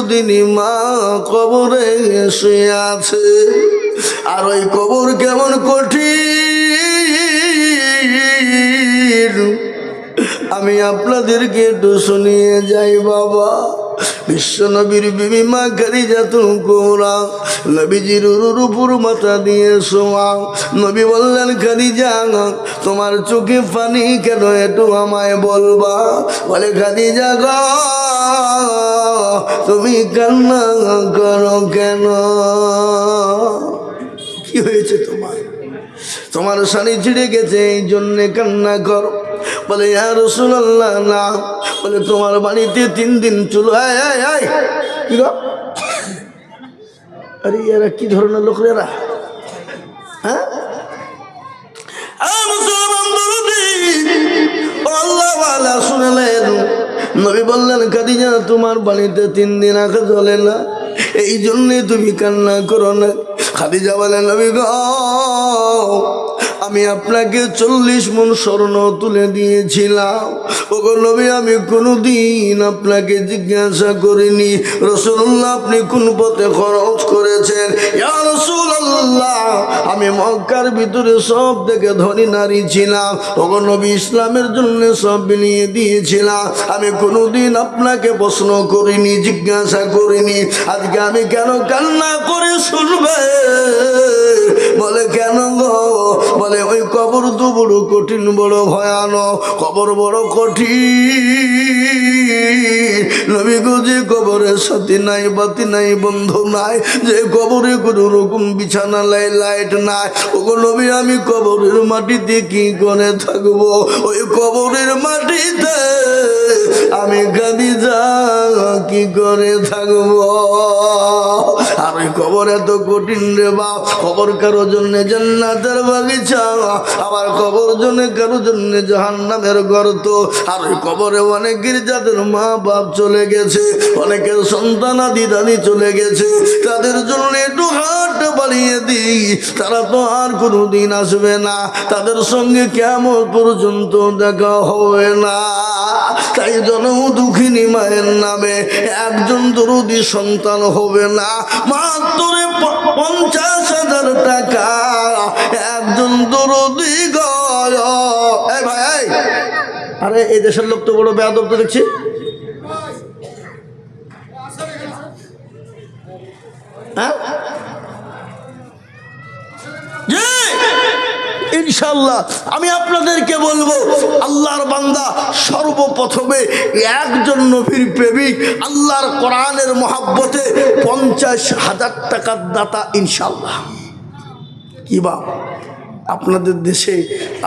দিনই মা কবরে শুয়ে আছে, আর ওই কবর কেমন কঠিন আমি আপনাদেরকে একটু শুনিয়ে যাই বাবা। বিশ্ব নবীর বিবি মা খাদিজাতুল কুবরা নবীজির উপর মাথা দিয়ে শোয়া। নবী বললেন, খাদিজা তোমার চোখে পানি কেন, একটু আমায় বলবা? বলে, খাদিজা গো তুমি কান্না করো কেন? কি হয়েছে তোমার? তোমার শাড়ি ছিঁড়ে গেছে এই জন্যে কান্না করো? বলে, ইয়া রাসূলুল্লাহ না। বলে, তোমার বাড়িতে 3 দিন চুলো। কি গো? আরে এরা কি ধরনের লোক এরা? হ্যাঁ, নবী বললেন, খাদিজা তোমার বাড়িতে 3 দিন আগে জ্বলে না, এই জন্যে তুমি কান্না করো না। খাদিজা বলে, নবী গো আমি আপনাকে 40 মণ স্বর্ণ তুলে দিয়েছিলাম। ওগো নবী আমি কোনোদিন আপনাকে জিজ্ঞাসা করিনি রাসূলুল্লাহ আপনি কোন পথে খরচ করেছেন। ইয়া রাসূলুল্লাহ আমি মক্কার ভিতরে সব থেকে ধনী নারী ছিলাম। ওগো নবী ইসলামের জন্য সব বিলিয়ে দিয়েছিলাম। আমি কোনোদিন আপনাকে প্রশ্ন করিনি, জিজ্ঞাসা করিনি। আজকে আমি কেন কান্না করে শুনবে? বলে, কেন গো? বলে, ওই কবর তো বড় কঠিন, বড় ভয়ানক। কবর বড় কঠিন নবী গো, যে কবরের সাথী নাই, বাতি নাই, বন্ধু নাই, যে কবরে কোনো রকম বিছানা নাই, লাইট নাই। ওগো নবী আমি কবরের মাটিতে কি করে থাকবো? ওই কবরের মাটিতে আমি খাদিজা কি করে থাকবো? আর ওই কবর এত কঠিন রে বাপ। কবর কারো জন্য জান্নাতের বাগিচা, আবার কবর জন্য কারো জন্য জাহান্নামের গর্ত। আর ওই কবরে অনেকের যাদের মা বাপ চলে গেছে, অনেকের সন্তানাদি দাদি চলে গেছে, তাদের জন্য একটু হাত বাড়িয়ে দিই, তারা তো আর কোনোদিন আসবে না, তাদের সঙ্গে কেমন পর্যন্ত দেখা হবে না। তাই জন্ম দুঃখিনী মায়ের নামে একজন দরদি সন্তান হবে না, মাত্র 50,000 টাকা একজন দরদি গয়। ভাই, আরে এই দেশের লোক তো বড় বেয়াদব তো দেখছি। হ্যাঁ, ইনশাআল্লাহ আমি আপনাদেরকে বলবো, আল্লাহর বান্দা সর্বপ্রথমে একজন নবীর প্রেমিক, আল্লাহর কোরআনের মহাব্বতে 50,000 টাকার দাতা ইনশাআল্লাহ। কি বা আপনাদের দেশে,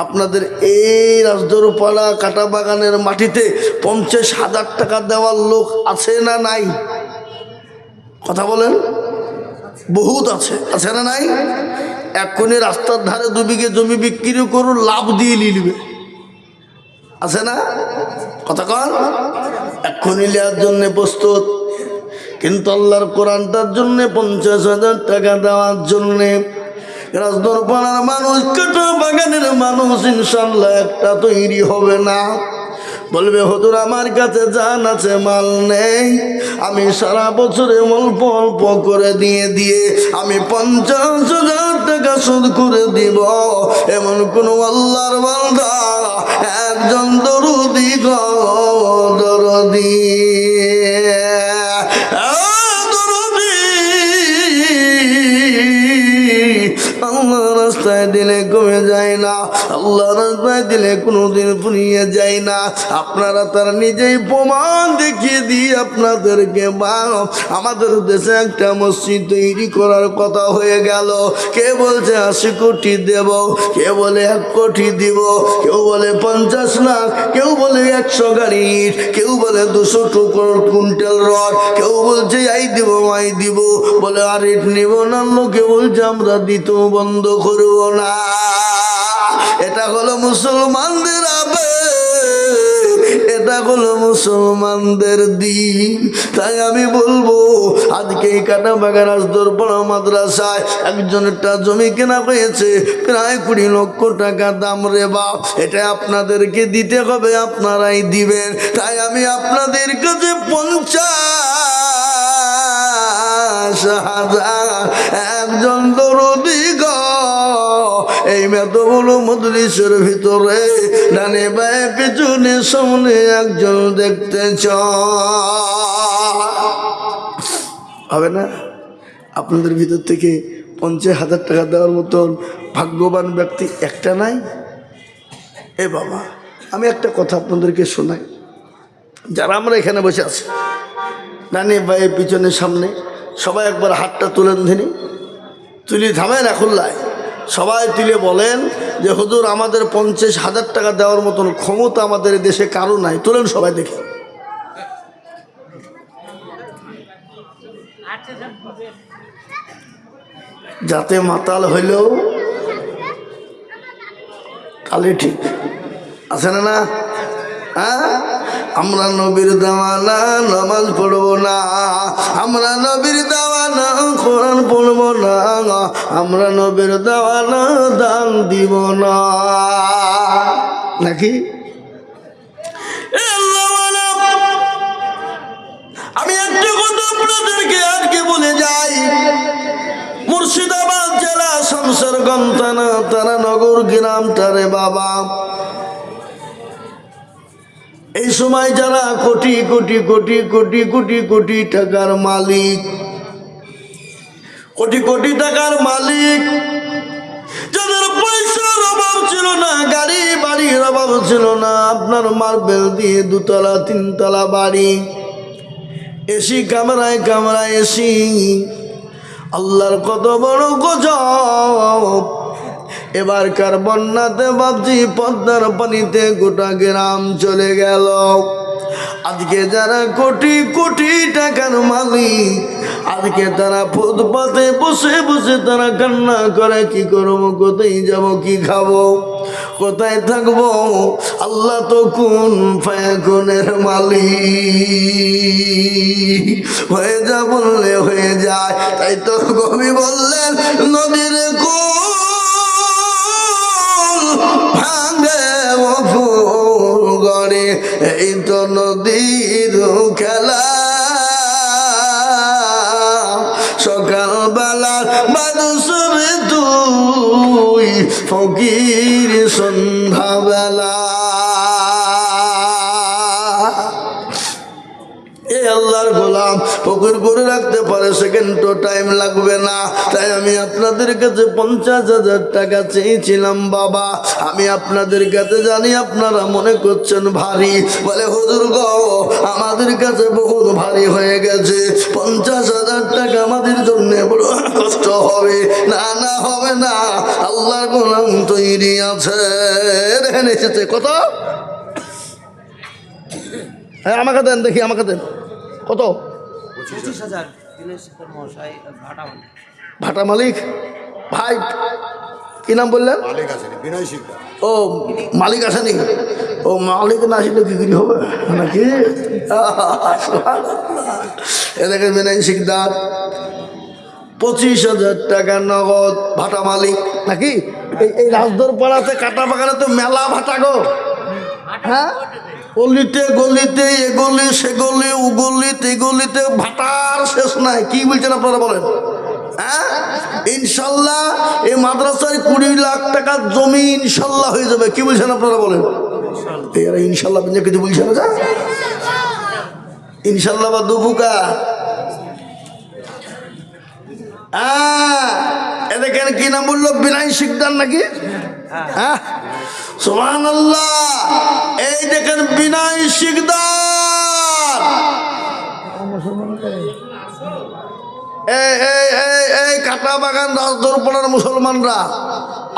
আপনাদের এই রাজদরপাড়া কাটা বাগানের মাটিতে 50,000 টাকা দেওয়ার লোক আছে না নাই? কথা বলেন। বহুত আছে, আছে না নাই? এক্ষুনি রাস্তার ধারে 2 বিঘে জমি বিক্রি করুন, লাভ দিয়ে নিলবে, আছে না? কথা কন, এক্ষুনি নেওয়ার জন্য প্রস্তুত। কিন্তু আল্লাহর কোরআনটার জন্য 50,000 টাকা দেওয়ার জন্যে রাজদরপাড়ার মানুষ, কাটা বাগানের মানুষ ইনশাআল্লাহ একটা তৈরি হবে না। বলবে, হুজুর আমার কাছে জান আছে, মাল নেই, আমি সারা বছরে অল্প অল্প করে দিয়ে আমি 50,000 টাকা শোধ করে দিব। এমন কোন আল্লাহর বান্দা একজন দরদি গো, দরদি আল্লাহ রাস্তায় দিলে কমে যায় না, আল্লাহ রাস্তায় দিলে কোনোদিন ফুরিয়ে যায় না। আপনারা তার নিজেই প্রমাণ দেখিয়ে দিয়ে আপনাদেরকে বাপ। আমাদের দেশে একটা মসজিদ তৈরি করার কথা হয়ে গেল, কে বলছে 80 কোটি দেব, কে বলে 1 কোটি দিব, কেউ বলে 50 লাখ, কেউ বলে 100 গাড়ি, কেউ বলে 200 কুইন্টাল রড, কেউ বলছে এই দিব আই দিব, বলে আর ইট নিব না, লোকে বলছে আমরা দিতেও বন্ধ করব না। এটা হলো মুসলমানদের আবেগ, এটা হলো মুসলমানদের দিন। তাই আমি বলবো, আজকে এই কাটা বাগান রাজদরপাড়া মাদ্রাসায় একজনেরটা জমি কেনা হয়েছে প্রায় 20 লক্ষ টাকা দাম রে বাপ। এটা আপনাদেরকে দিতে হবে, আপনারাই দিবেন। তাই আমি আপনাদের কাছে 50 হাজার একজন দরদি গো। এই মেতগুলো মজলিসের ভিতরে ডানে বায়ে পিছনে সামনে একজন দেখতে হবে না? আপনাদের ভিতর থেকে 50,000 টাকা দেওয়ার মতন ভাগ্যবান ব্যক্তি একটা নাই? এ বাবা, আমি একটা কথা আপনাদেরকে শোনাই। যারা আমরা এখানে বসে আছি ডানে বায়ে পিছনে সামনে সবাই একবার হাতটা তুলেন ধেনি, তুলি থামেন এখন লাই, সবাই তুলে বলেন যে হুজুর আমাদের 50,000 টাকা দেওয়ার মতন ক্ষমতা আমাদের দেশে কারো নাই। তুলেন সবাই দেখি। যাতে মাতাল হইলেও কালে ঠিক আছে না? না হ্যাঁ, আমরা নবীর দেওয়ানা নামাজ পড়বো না, আমরা নবীর দেওয়ানা কোরআন পড়বো না, আমরা নবীর দেওয়ানা দান দিব না, নাকি? আমি একটা কথা আপনাদেরকে আজকে বলে যাই, মুর্শিদাবাদ জেলা শামসেরগঞ্জ থানা তারানগর গ্রামটারে বাবা, এই সময় যারা কোটি কোটি কোটি কোটি কোটি কোটি টাকার মালিক, কোটি কোটি টাকার মালিক, যাদের পয়সার অভাব ছিল না, গাড়ি বাড়ির অভাব ছিল না, আপনার মার্বেল দিয়ে 2 তলা 3 তলা বাড়ি, এসি কামরায় কামরায় এসি, আল্লাহর কত বড় গজব। এবারকার বন্যাতে ভাবছি পদ্মার পানিতে গোটা গ্রাম চলে গেল। আজকে যারা কোটি কোটি টাকার মালিক, আজকে তারা ফুটপাতে বসে বসে তারা কান্না করে, কি করবো, কোথায় যাব, কি খাবো, কোথায় থাকবো। আল্লাহ তো কোন ফায়াকুনের মালিক, হয়ে যা বললে হয়ে যায়। তাই তো কবি বললেন নদীর ভাঙে ফুল গড়ে, এই তো নদীর খেলা, সকালবেলা মানুষের তুই ফকির সন্ধ্যাবেলা। এই আল্লাহর গোলাম ফকির করে রাখতে পারে, সেকেন্ডও টাইম লাগবে না। তাই আমি আপনাদের কাছে 50,000 টাকা চেয়েছিলাম বাবা। আমি আপনাদের কাছে জানি আপনারা মনে করছেন ভারী, বলে হুজুর গো আমাদের কাছে বহুত ভারী হয়ে গেছে, 50,000 টাকা আমাদের জন্য বড় কষ্ট হবে। না না, হবে না, আল্লাহর গোলাম তৈরি আছে। দেখেন এসেছে কত, হ্যাঁ আমাকে দেন দেখি, আমাকে দেন কত? 25,000। ভাটা মালিক ভাই, কি নাম বললেন? ও মালিক আসেনি? ও মালিক না আসলে কি করি হবে নাকি? এ দেখেন বিনয় শিকদার, 25,000 টাকা নগদ। ভাটা মালিক নাকি? এই রাজদর পাড়াতে কাটা বাগানে তো মেলা ভাটা গো। হ্যাঁ, গলিতে গলিতে এ গলি সে গলি, ও গলিতে এ গলিতে ভাটার শেষ নাই। কি বলছেন আপনারা বলেন? হ্যাঁ, ইনশাল্লাহ এই মাদ্রাসায় 20 লাখ টাকার জমি ইনশাল্লাহ হয়ে যাবে। কি বলছেন আপনারা বলেন? এরা ইনশাল্লাহ কিছু বলছে না, ইনশাল্লাহ বা দুপুকা। এ দেখেন কি নাম বললো, বিনয় শিকদার নাকি? হ্যাঁ, সুবহানাল্লাহ। এই দেখেন বিনয় শিকদার, এই কাটা বাগান রাজদরপাড়ার মুসলমানরা,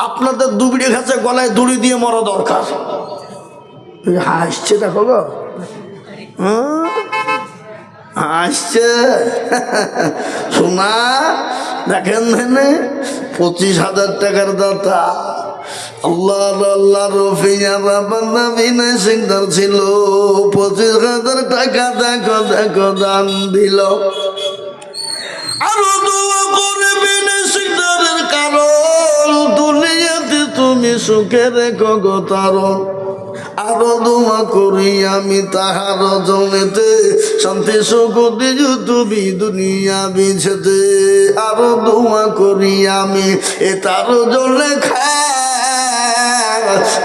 আপনাদের দুবিড়ি ঘাসে গলায় দড়ি দিয়ে মরা দরকার। হাসছে দেখো গো, হাসছে শোনা। দেখেন 25,000 টাকার দাতা আল্লাহ আল্লাহ রফিয়ারা বান্দা বিনয় শিকদার ছিল। 25,000 টাকা দেখো দেখো দান দিল। আরো দোয়া করে বিনয় শিকদারের কারণ দুনিয়াতে তুমি সুখে রেখো গো তারণ। আরো দোয়া করি আমি তাহার জনেতে, শান্তি সুখ দিও তুমি দুনিয়া বিছেতে। আরো দোয়া করি আমি এ তার জন্যে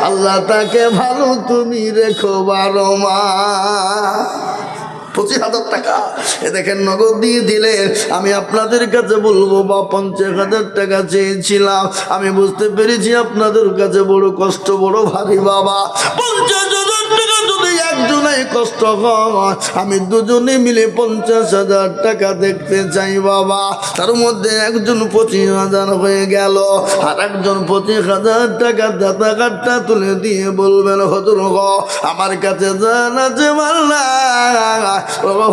আল্লাহ তাকে ভালো তুমি রেখো 12 মাস। 25,000 টাকা এ দেখেন নগদ দিয়ে দিলেন। আমি আপনাদের কাছে বলবো বা 50,000 টাকা চেয়েছিলাম। আমি বুঝতে পেরেছি আপনাদের কাছে বড় কষ্ট, বড় ভারী বাবা। 50,000 টাকা যদি একজনের কষ্ট হয়, আমি দুজনে মিলে 50,000 টাকা দেখতে চাই বাবা। তার মধ্যে একজন 25,000 হয়ে গেল, আর একজন 25,000 টাকা দাতা কার্ডটা তুলে দিয়ে বলবেন হুজুর গো আমার কাছে জান আছে মাল্লা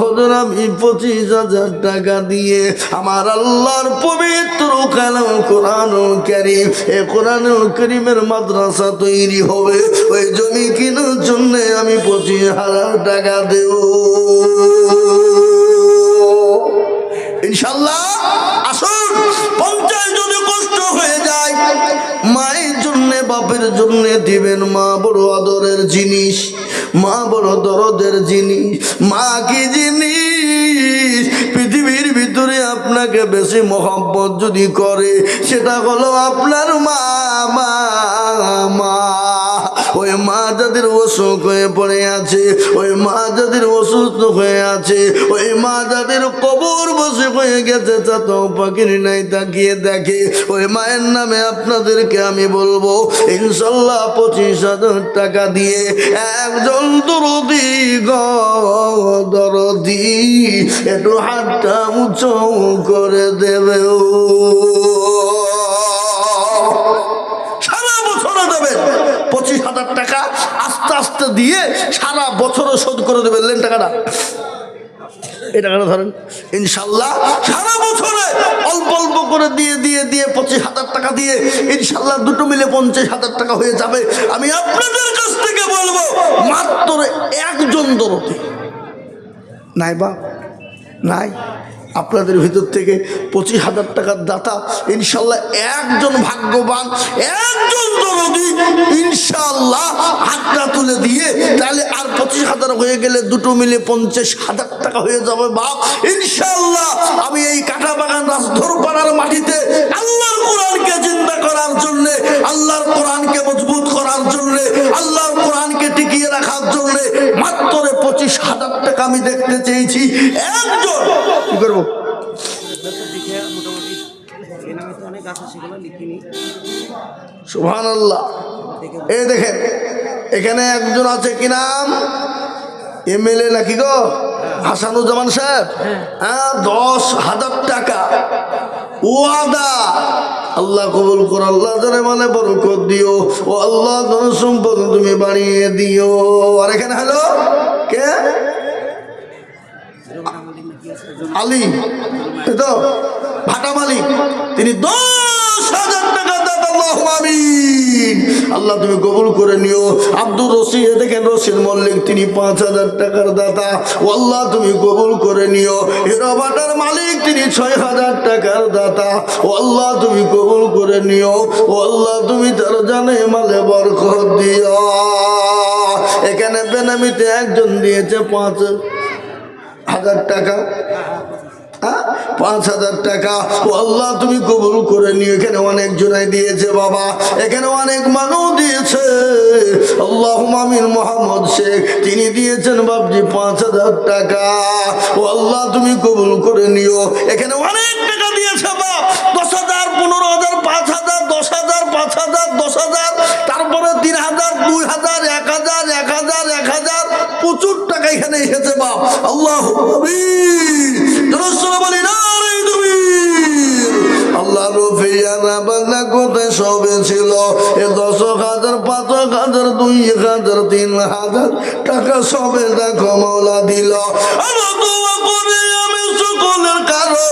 হুজুর আমি 25,000 টাকা দিয়ে আমার আল্লাহর পবিত্র কালাম কোরআনুল কারীম, এই কোরআনুল কারীমের মাদ্রাসা তৈরি হবে, ওই জমি কেনার জন্য আমি 25,000 টাকা দেব ইনশাআল্লাহ। আসুন 50 যদি কষ্ট হয়ে যায়, মায়ের জন্য বাপের জন্য দিবেন। মা বড় আদরের জিনিস, মা বড় দরদের জিনিস। মা কি জিনিস? পৃথিবীর ভিতরে আপনাকে বেশি মহব্বত যদি করে সেটা হলো আপনার মা। মা মা ওই মা যাদের অসুখ হয়ে পড়ে আছে, ওই মা যাদের অসুস্থ হয়ে আছে, ওই মা যাদের কবর বসে হয়ে গেছে চাতো পাখির নাই তাকিয়ে দেখে, ওই মায়ের নামে আপনাদেরকে আমি বলবো ইনশাল্লাহ 25,000 টাকা দিয়ে একজন দরদি দরদি একটু হাতটা উঁচু করে দেবে। সারা বছর দেবেন 25,000 টাকা, আস্তে আস্তে দিয়ে সারা বছরও শোধ করে দেবেন। লেন টাকাটা, এই টাকাটা ধরেন ইনশাল্লাহ সারা বছরে অল্প অল্প করে দিয়ে দিয়ে দিয়ে 25,000 টাকা দিয়ে ইনশাল্লাহ দুটো মিলে 50,000 টাকা হয়ে যাবে। আমি আপনাদের কাছ থেকে বলবো মাত্র একজন দরদি নাই বা নাই আপনাদের ভিতর থেকে 25,000 টাকার দাতা ইনশাল্লাহ একজন ভাগ্যবান, একজন দরদি ইনশাল্লাহ হাতটা তুলে দিয়ে, তাহলে আর 25,000 হয়ে গেলে দুটো মিলে 50,000 টাকা হয়ে যাবে বাপ ইনশাল্লাহ। আমি এই কাটা বাগান রাজধরপাড়ার মাটিতে আল্লাহর কোরআনকে জিন্দা করার জন্য, আল্লাহর কোরআনকে মজবুত করার জন্য, আল্লাহর কোরআনকে টিকিয়ে রাখার জন্য মাত্র 25,000 টাকা আমি দেখতে চেয়েছি একজন। কি করবো? সুবহানাল্লাহ। এই দেখেন এখানে একজন আছে, কি নাম? এমএলএ নাকি গো? হাসানুজ্জামান সাহেব। হ্যাঁ, 10,000 টাকা ওয়াদা। আল্লাহ কবুল কর, আল্লাহ জানে মানে বরকত দিও, ও আল্লাহ ধন সম্পদ তুমি বাড়িয়ে দিও। আর এখানে হ্যালো কে? আলী তো ভাটা মালিক, তিনি 10,000 টাকা দাতা। আল্লাহুম্মা আমিন। আল্লাহ তুমি কবুল করে নিও। আব্দুর রশিদ, দেখেন রশিদ মল্লিক, তিনি 5,000 টাকার দাতা। ও আল্লাহ তুমি কবুল করে নিও। হিরো ভাটার মালিক, তিনি 6,000 টাকার দাতা। ও আল্লাহ তুমি কবুল করে নিও। ও আল্লাহ তুমি তার জানে মালে বরকত দিও। এখানে বেনামিতে একজন দিয়েছে 5,000 টাকা। 5,000 টাকা। ও আল্লাহ তুমি কবুল করে নিও। এখানে অনেক জনাই দিয়েছে বাবা, এখানে অনেক মানুষ দিয়েছে। আল্লাহুম্মা আমিন। মোহাম্মদ শেখ, তিনি দিয়েছেন বাবজি 5,000 টাকা। ও আল্লাহ তুমি কবুল করে নিও। এখানে অনেক টাকা দিয়েছে বাপ, 10,000, 15,000, 5,000, 10,000, 5,000, 10,000, তারপরে 3,000, 2,000, 1,000, 1,000, 1,000, প্রচুর টাকা এখানে এসেছে বাপ। আল্লাহুম্মা আমিন। আল্লাহ রফিয়ানা বাংলা কোথায় সবে ছিল? 10,000, 5,000, 2,000, 3,000 টাকা সবে দেখো মৌলা দিল। আরো দোয়া করে আমি সকলের কারো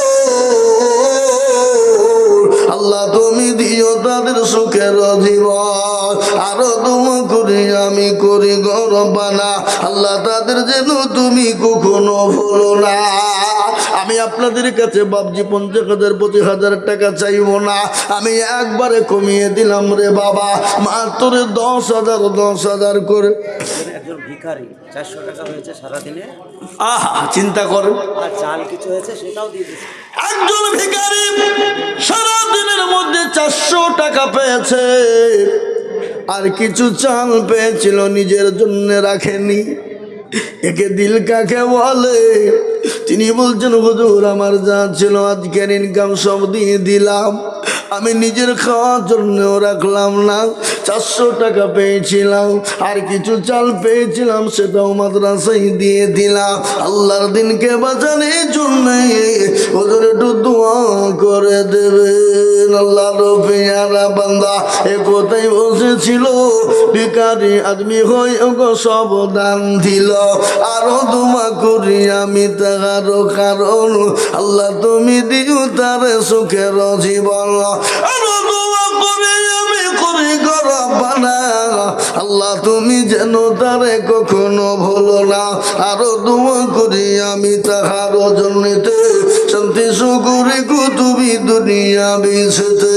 আল্লাহ তুমি দিও তাদের সুখের জীবন। আরো দোয়া করি আমি করি গরবানা, আল্লাহ তাদের যেন তুমি কখনো ভুলো না। আমি আমি আপনাদের কাছে বাবজি 50,000 25,000 টাকা চাইবো না, আমি একবারে কমিয়ে দিলাম রে বাবা, মাত্র 10,000 10,000 করে। একজন ভিখারি 400 টাকা হয়েছে সারাদিনে, চিন্তা করেন, আর চাল কিছু হয়েছে সেটাও দিয়ে দিচ্ছে। একজন ভিখারি সারাদিনের মধ্যে 400 টাকা পেয়েছে, আর কিছু চাল পেয়েছিল, নিজের জন্য রাখেনি। একে দিল কাকে বলে? তিনি বলছেন হুজুর আমার যা ছিল আজকের ইনকাম সব দিয়ে দিলাম, আমি নিজের খাওয়ার জন্যও রাখলাম না। 400 টাকা পেয়েছিলাম, আর কিছু চাল পেয়েছিলাম, সেটাও মাদ্রাসায় দিয়ে দিলাম। আল্লাহর দিনকে বাঁচানোর জন্য হুজুর একটু দোয়া করে দেবেন। আল্লাহর পেয়ারা বান্দা এ কোথায় বসেছিল, ভিখারি আদমি হয়ে ওগো সব দান দিল। আরো দোয়া করি আমি তাহারও, কারণ আল্লাহ তুমি দিও তারে সুখের জীবন। আরো দোয়া করে আমি করি গরবানা, আল্লাহ তুমি যেন তারে কখনো ভুলো না। আরো দোয়া করি আমি তাহারও জন্যতে শান্তি সুখরে কুতুবি দুনিয়া বিছতে।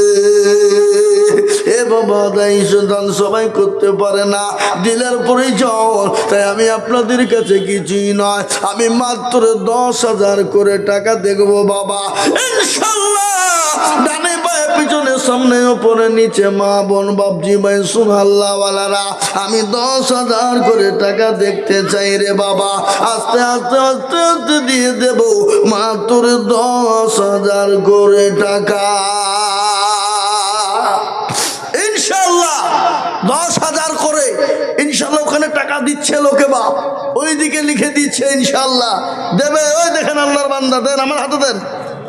এ বাবা দায়িত্ব দান সবাই করতে পারে না, দিলের পরিচয়। তাই আমি আপনাদের কাছে কিছুই নয়, আমি মাত্র 10,000 করে টাকা দেখবো বাবা, ইনশাল্লাহ। ডানে পায়ে পিছনে সামনে ওপরে নিচে মা বোন বাপজি ভাই সুবহানাল্লাহ ওয়ালারা, আমি 10,000 করে টাকা দেখতে চাই রে বাবা। আস্তে আস্তে আস্তে আস্তে দিয়ে দেব মাত্র 10,000 করে টাকা, ইনশাল্লাহ 10,000 করে। ইনশাল্লাহ ওখানে টাকা দিচ্ছে লোকে বাপ, ওইদিকে লিখে দিচ্ছে ইনশাল্লাহ দেবে। ওই দেখেন আল্লাহর বান্দা, দেন আমার হাতে দেন।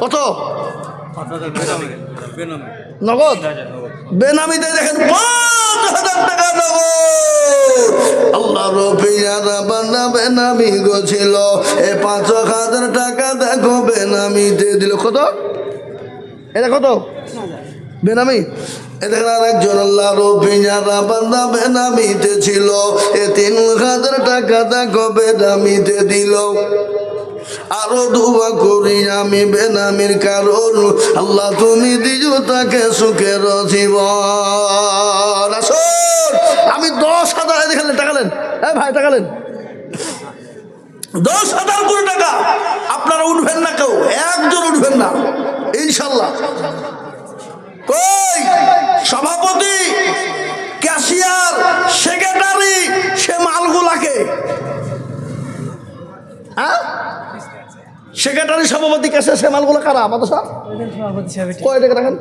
কত? নগদ বেনামিতে দেখেন 5,000 টাকা নগদ। আল্লাহর পেয়ারা বান্দা বেনামি গছিল, এ 5,000 টাকা দেখো বেনামিতে দিল। কত এটা? কত বেনামি? এ দেখেন আর একজন আল্লাহর পেয়ারা বান্দা বেনামিতে ছিল, এ 3,000 টাকা দেখো বেনামিতে দিল। আরো দোয়া করি আমি বেনামির, কারণ আল্লাহ তুমি দিও তাকে সুখের জীবন। আসুন আমি 10,000 দেখালেন, টাকালেন, হ্যাঁ ভাই টাকালেন 10,000 করে টাকা। আপনারা উঠবেন না, কেউ একজন উঠবেন না ইনশাল্লাহ। কই সভাপতি, ক্যাশিয়ার, সেক্রেটারি, সে মালগুলাকে, হ্যাঁ সেক্রেটারি সভাপতি কাছে সে মালগুলো কারা? আমাদের সব কয় টাকা রাখেন,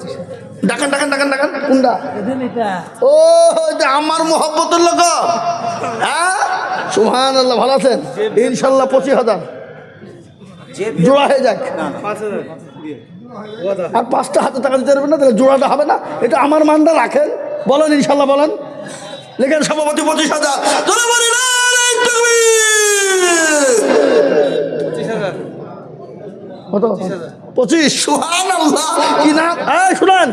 ডাকেন ডাকেন ডাকেন ডাকেন। কোনটা? ও আমার মোহব্বতের লোক, হ্যাঁ সুবহানাল্লাহ। ভালো আছেন ইনশাল্লাহ? 25,000 জোড়া হয়ে যাক। আর 5টা হাতে টাকা দিতে পারবেন না, তাহলে জোড়াটা হবে না। এটা আমার মানটা রাখেন, বলেন ইনশাল্লাহ বলেন। লেখেন সভাপতি 25,000। কত? 25। সুবহানাল্লাহ। কি না? শুনেন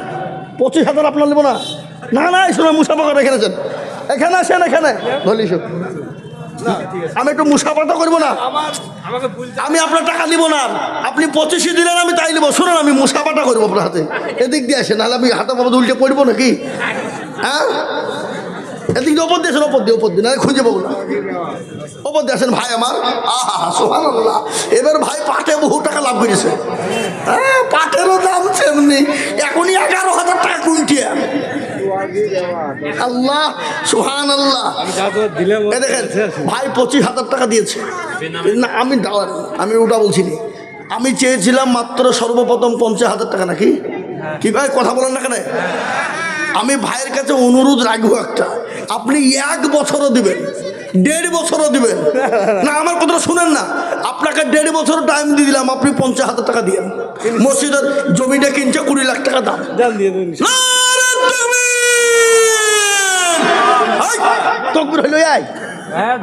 25,000 আপনার নেবো না। না না শুনেন, মুসাফা করে এখানে আছেন, এখানে আসেন, এখানে ধলি। আমি একটু মুসাফাটা করবো না, আমি আপনার টাকা নিব না। আপনি 25 দিলেন, আমি তাই নেবো। শুনুন আমি মুসাফাটা করবো আপনার হাতে, এদিক দিয়ে আসেন, নাহলে আমি হাতে পাবো উল্টে পড়বো নাকি? হ্যাঁ এদিক দিয়ে ওপর দিয়েছেন, ওপর দিয়ে, ওপর দিয়ে না খুঁজে পাবো না। ওপর দিয়ে আসেন ভাই আমার। আহা সুবহানাল্লাহ। এবার ভাই পাটে বহু টাকা লাভ করেছে। হ্যাঁ পাটেরও দাম তেমনি, এখনই 11,000 টাকা কুইন্টাল। আল্লাহ সুবহানাল্লাহ। দেখেন ভাই 25,000 টাকা দিয়েছে না, আমি ওটা বলছি না, আমি চেয়েছিলাম মাত্র সর্বপ্রথম 50,000 টাকা। নাকি কি ভাই কথা বলেন না কেন? আমি ভাইয়ের কাছে অনুরোধ রাখবো একটা, আপনি 1 বছরও দিবেন, 1.5 বছরও দিবেন না, আমার কথাটা শুনেন না। আপনাকে 1.5 বছর টাইম দিয়ে দিলাম, আপনি 50,000 টাকা দিয়েন। মসজিদের জমিটা কিনছে 20 লাখ টাকা দাম। তকবীর হইল আয়,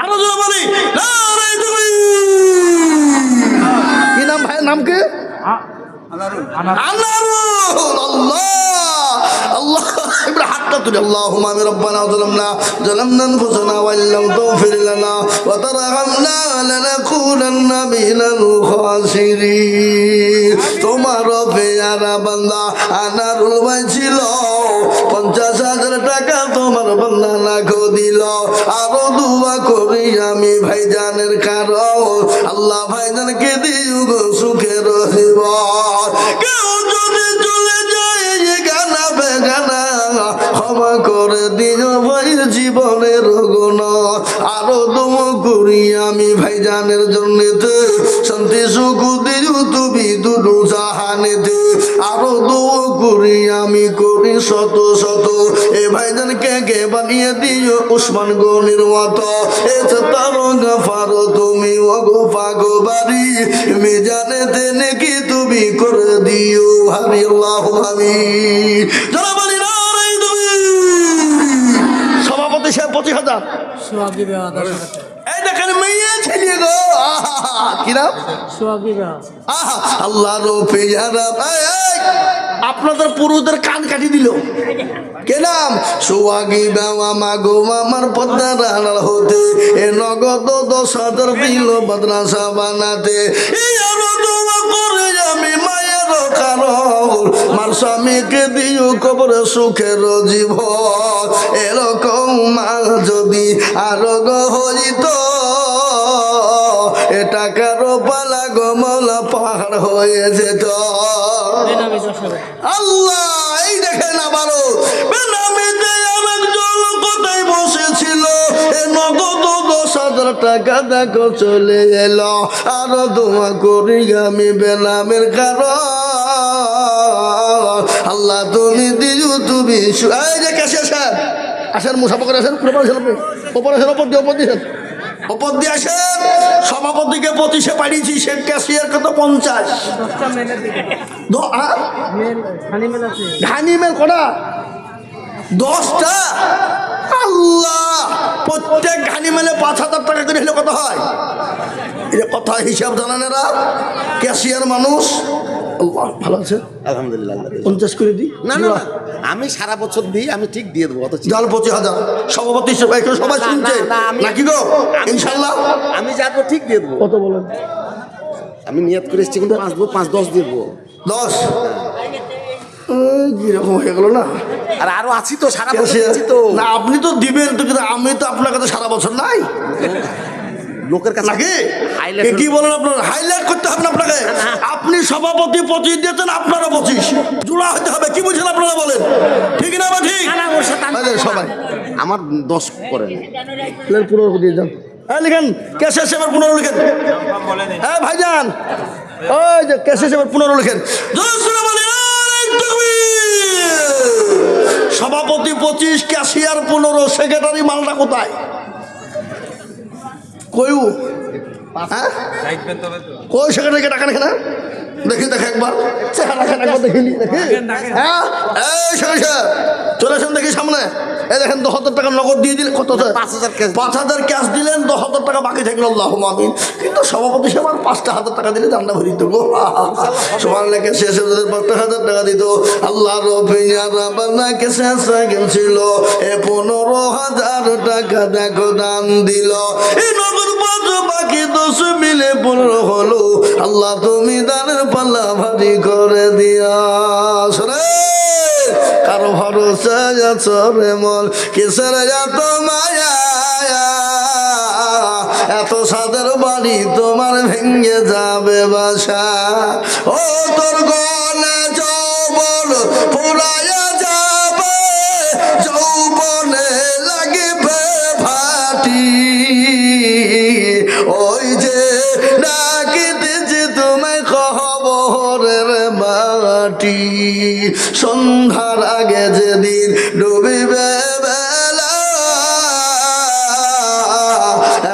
আরো জোরে বলি কি নাম ভাইয়ের নাম? কি আনারুল? আল্লাহ আল্লাহ এবার হাতটা তুলে আল্লাহুম্মা আমিন রব্বানা যালামনা আনফুসানা ওয়া ইল্লাম তাগফির লানা ওয়া তারহামনা লানাকুনান্না মিনাল খাসিরিন। তোমার পেয়ারা বান্দা আনারুল ভাই ছিল, 50,000 টাকা তোমার বান্দা লাখো দিল। আরো দোয়া করি আমি ভাইজানের কারণ আল্লাহ ভাইজানকে দিও গো সুখের জীবন। কেউ যদি চলে যায় গানা বেগানা ক্ষমা করে দিও ভাই জীবনের গুণা। আরো দোয়া করি আমি ভাইজানের জন্যতে শান্তি সুখ দিও তুমি দুটো জাহানেতে। আরো দোয়া করি আমি করি শত শত এ ভাইজানকে কে বানিয়ে দিও উসমান গনির মতো। এ তার গাফার তুমি ওগো পাগো বাড়ি মিজানেতে নাকি তুমি করে দিও ভাবি আল্লাহুম্মা আমিন। যারা বলি না রে তুমি সভাপতি সাহেব 25,000 সোহাগ বিবাহ এই দেখেন মেয়ে ছেলে গো কি নাম সোহাগ বিবাহ আল্লাহ রোপিয়ারা আপনাদের পুরুষদের কান কাটি দিল কে নাম সোহাগী বাবা মাগো আমার পদ্মার আড়াল হতে এ নগদ 10,000 দিল মাদ্রাসা বানাতে। এই আরো দোয়া করে আমি মায়ের কারণ মার স্বামীকে দিও কবরে সুখের জীবন। এরকম মা যদি আরো হইত এ টাকার পালা গমলা পাহাড় হয়ে যেত। আল্লাহ এই দেখেন আবারও বেনামিতে আরেকজন কোথায় বসেছিল এ নগদ 10,000 টাকা দেখো চলে এলো। আরো দোয়া করি আমি বেনামের কারণ আল্লাহ তুমি দিও তুমি এই যে কাছে আসেন আসেন মুসাফা করে আসেন ওপর আসেন ওপর দিয়ে ওপর দিয়ে আসেন। সভাপতিকে 25 পাঠিয়েছি সে ক্যাশিয়ার কত 50 ধানি মেল কটা 10টা। আল্লাহ প্রত্যেক ঘানি মেলে 5,000 টাকা করে হলে কত হয়? এটা কথা হিসাব জানান এরা ক্যাশিয়ার মানুষ। আল্লাহ ভালো আছে আলহামদুলিল্লাহ। 50 করে দিই না না না, আমি সারা বছর দিই, আমি ঠিক দিয়ে দেবো। অত জাল 25,000 সভাপতি সবাই শুনছে নাকি গো? ইনশাল্লাহ আমি যাবো ঠিক দিয়ে দেবো। কত বলেন? আমি নিয়ত করে এসেছি কিন্তু 5 দেবো, 5-10 দিয়ে দেবো। 10 কিরকম হয়ে গেল না? আর আরো আছি তো, সারা বছর দিচ্ছি তো। না আপনি তো দিবেন তো, কিন্তু আমি তো আপনার কাছে সারা বছর নাই লোকের কাছে নাকি highlight কি বলেন? আপনার হাইলাইট করতে হবে না আপনাকে। আপনি সভাপতি 25 দিয়েছেন, আপনারও 25 জোড়া হতে হবে। কি বুঝছেন আপনারা বলেন? ঠিক না? ঠিক সবাই আমার 10 করে না। পুরো দিয়ে যান। হ্যাঁ লিখেন ক্যাশে সেবার 15 লিখেন। হ্যাঁ ভাইজান ওই যে ক্যাশে সেবার 15 লিখেন। সভাপতি 25, ক্যাশিয়ার 15, সেক্রেটারি মালটা কোথায়? কইউ হ্যাঁ কই সেক্রেটারিকে ডাকা দেখে না? দেখি দেখে একবার চেহারা একবার দেখিনি দেখি। হ্যাঁ এই সেক্রেটারি চলে আসেন দেখি সামনে। এই দেখেন 10,000 টাকা নগদ দিয়ে দিলেন। কত? 5,000 ক্যাশ দিলেন, 10,000 টাকা বাকি থাকলো। আল্লাহুম্মা আমিন। কিন্তু সভাপতি সাহেব 5,000 টাকা দিলে দান্ডা ভরি দিত গো। সবার লেগে শেষে 5,000 টাকা দিত। আল্লাহ রবিকে শেষে গেছিল এ 15,000 টাকা দেখো দান দিল। এই নগদ বাকি 10 মিলে 15 হলো। আল্লাহ তুমি দানের পাল্লা ভারী করে দিয়া কারো ভরসা যাচ্ছে মন কিসের এত মায়া এত সাদের বাড়ি তোমার ভেঙে যাবে বাসা। ও তোর গলে যৌবন পুরাইয়া যাবে, যৌবনে লাগিবে ফাটি। ওই যে ডাকিতেছে তোমায় খবরের মাটি, সন্ধ্যার আগে যেদিন ডুবিবে বেলা,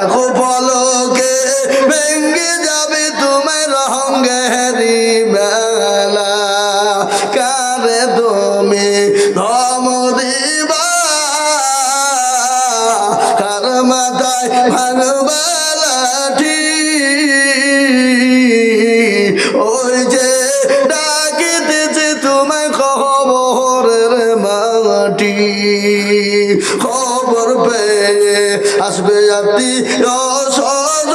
এখন পলকে ভেঙ্গে যাবে তোমায় রঙেরি বেলা। কারে তুমি ধম দিবা, কার মাথায় ভাঙবা লাঠি। ওই যে ডাকিতেছে তোমায় খবরের পাটি খবর পেয়ে আসবে আত্মীয় স্বজন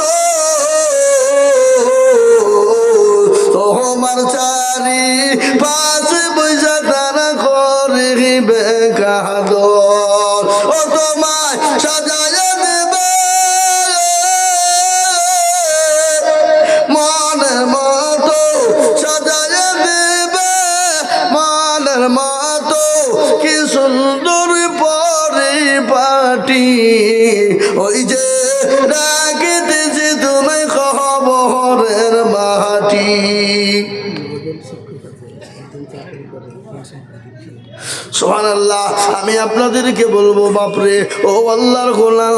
তোমার চারি পাশে বৈশা তারা করিবে কাদর ও তোমায় সাজায় দেবে মনের মতো সাজায় দেবে মনের মতো কি সুন্দর পরিপাটি ওই যে রাখিতেছি তুমি খবরের মাটি সুবহানাল্লাহ। আমি আপনাদেরকে বলবো বাপরে ও আল্লাহর গোলাম,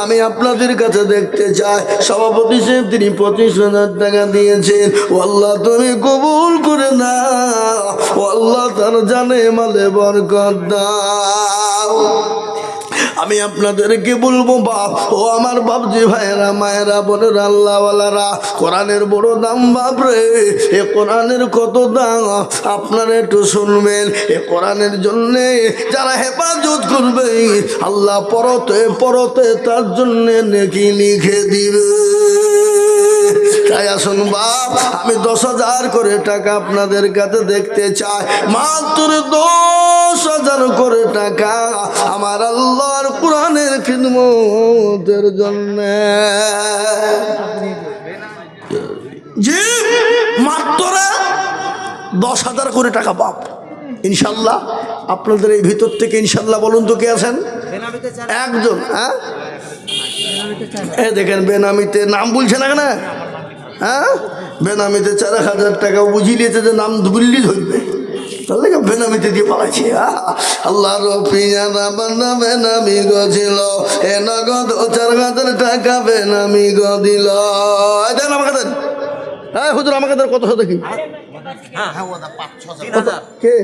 আমি আপনাদের কাছে দেখতে চাই সভাপতি সাহেব তিনি 25,000 টাকা দিয়েছেন। ও আল্লাহ তুমি কবুল করে নাও, ও আল্লাহ তার জানে মালে বরকত দাও। আমি আপনাদেরকে বলবো বাপ ও আমার বাপজি ভাইয়েরা মায়েরা বোনেরা আল্লাহওয়ালারা, কোরআনের বড় দাম বাপরে, এ কোরআনের কত দাম আপনারা একটু শুনবেন। এ কোরআনের জন্যে যারা হেফাজত করবে আল্লাহ পরতে পরতে তার জন্যে নেকি লিখে দিবে। তাই আসুন বাপ, আমি 10,000 করে টাকা আপনাদের কাছে দেখতে চাই, মাত্র 10,000 করে টাকা আমার আল্লাহর কোরআনের খিদমতের জন্য। জি মাত্র 10,000 করে টাকা বাপ। ইনশাল্লাহ আপনাদের এই ভিতর থেকে ইনশাল্লাহ বলুন তো কে আছেন? একজন। হ্যাঁ দেখেন বেনামিতে নাম বলছে না কেন? হ্যাঁ বেনামিতে 4,000 টাকা বুঝিয়ে দিয়েছে যে নাম বুল্লি ধরবে, তাহলে বেনামিতে দিয়ে পালাইছে। আল্লাহ রফিয়ানা বান্দা বেনামি গছিল এ নগদ 4,000 টাকা বেনামি গদিল। দেন আমাকে দেন। হ্যাঁ হুজুর আমাকে দেন। কত দেখি কে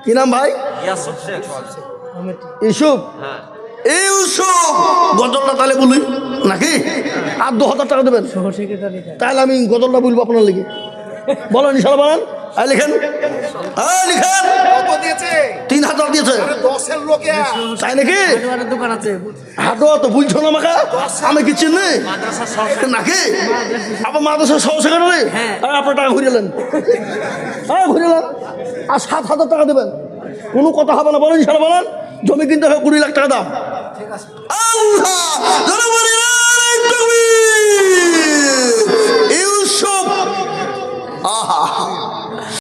কি নাম ভাই? ইউসুফ। ইউসুফ গজলটা তাহলে বলি নাকি? আর 2,000 টাকা দেবেন তাহলে আমি গজলটা বলবো আপনার লিখে। বলেন ইনশাল্লাহ বলেন। লিখেন লিখেন। 3,000 দিয়েছে তাই নাকি? হাটুয়া তো বুঝছো না আমাকে, আমি কি চিনি নাকি? আবার মাদ্রাসার সহ সেখানে আপনার টাকা ঘুরে এলেন। হ্যাঁ ঘুরে এলেন। আর 7,000 টাকা দেবেন, কোনো কথা হবে না। বলেন ইনশাল্লাহ বলেন। জমি কিনতে হবে 20 লাখ টাকা দাম। আল্লাহ